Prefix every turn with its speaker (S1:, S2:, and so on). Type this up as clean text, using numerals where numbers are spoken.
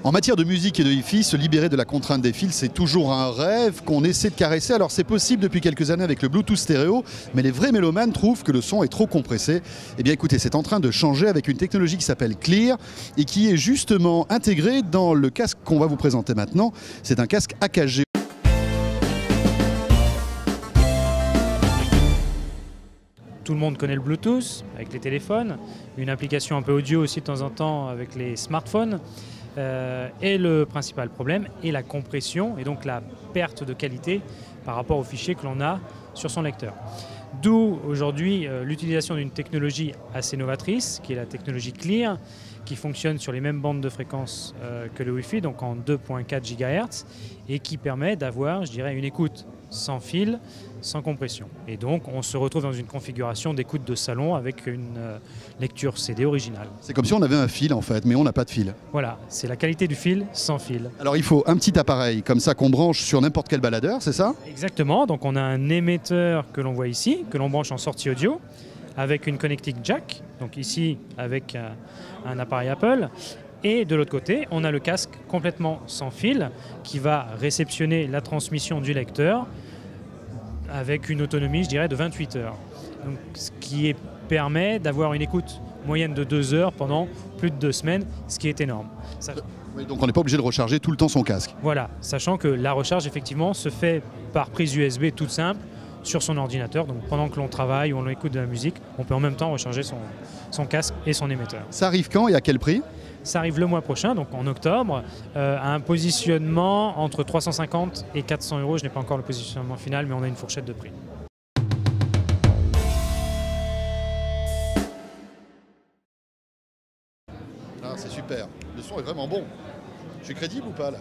S1: En matière de musique et de hi-fi, se libérer de la contrainte des fils, c'est toujours un rêve qu'on essaie de caresser. Alors c'est possible depuis quelques années avec le Bluetooth stéréo, mais les vrais mélomanes trouvent que le son est trop compressé. Eh bien écoutez, c'est en train de changer avec une technologie qui s'appelle Clear et qui est justement intégrée dans le casque qu'on va vous présenter maintenant. C'est un casque AKG.
S2: Tout le monde connaît le Bluetooth avec les téléphones, une application un peu audio aussi de temps en temps avec les smartphones. Et le principal problème est la compression et donc la perte de qualité par rapport aux fichiers que l'on a sur son lecteur. D'où aujourd'hui l'utilisation d'une technologie assez novatrice qui est la technologie Clear, qui fonctionne sur les mêmes bandes de fréquence que le Wi-Fi, donc en 2.4 GHz, et qui permet d'avoir, je dirais, une écoute sans fil, sans compression. Et donc on se retrouve dans une configuration d'écoute de salon avec une lecture CD originale.
S1: C'est comme si on avait un fil en fait, mais on n'a pas de fil.
S2: Voilà, c'est la qualité du fil sans fil.
S1: Alors il faut un petit appareil comme ça qu'on branche sur n'importe quel baladeur, c'est ça?
S2: Exactement, donc on a un émetteur que l'on voit ici, que l'on branche en sortie audio, avec une connectique jack, donc ici avec un appareil Apple. Et de l'autre côté, on a le casque complètement sans fil qui va réceptionner la transmission du lecteur avec une autonomie, je dirais, de 28 heures. Donc, ce qui permet d'avoir une écoute moyenne de 2 heures pendant plus de 2 semaines, ce qui est énorme.
S1: Oui, donc on n'est pas obligé de recharger tout le temps son casque.
S2: Voilà, sachant que la recharge, effectivement, se fait par prise USB toute simple sur son ordinateur. Donc pendant que l'on travaille ou on écoute de la musique, on peut en même temps recharger son casque et son émetteur.
S1: Ça arrive quand et à quel prix?
S2: Ça arrive le mois prochain, donc en octobre, à un positionnement entre 350 et 400 euros. Je n'ai pas encore le positionnement final, mais on a une fourchette de prix.
S1: Ah, c'est super. Le son est vraiment bon. Je suis crédible ou pas là?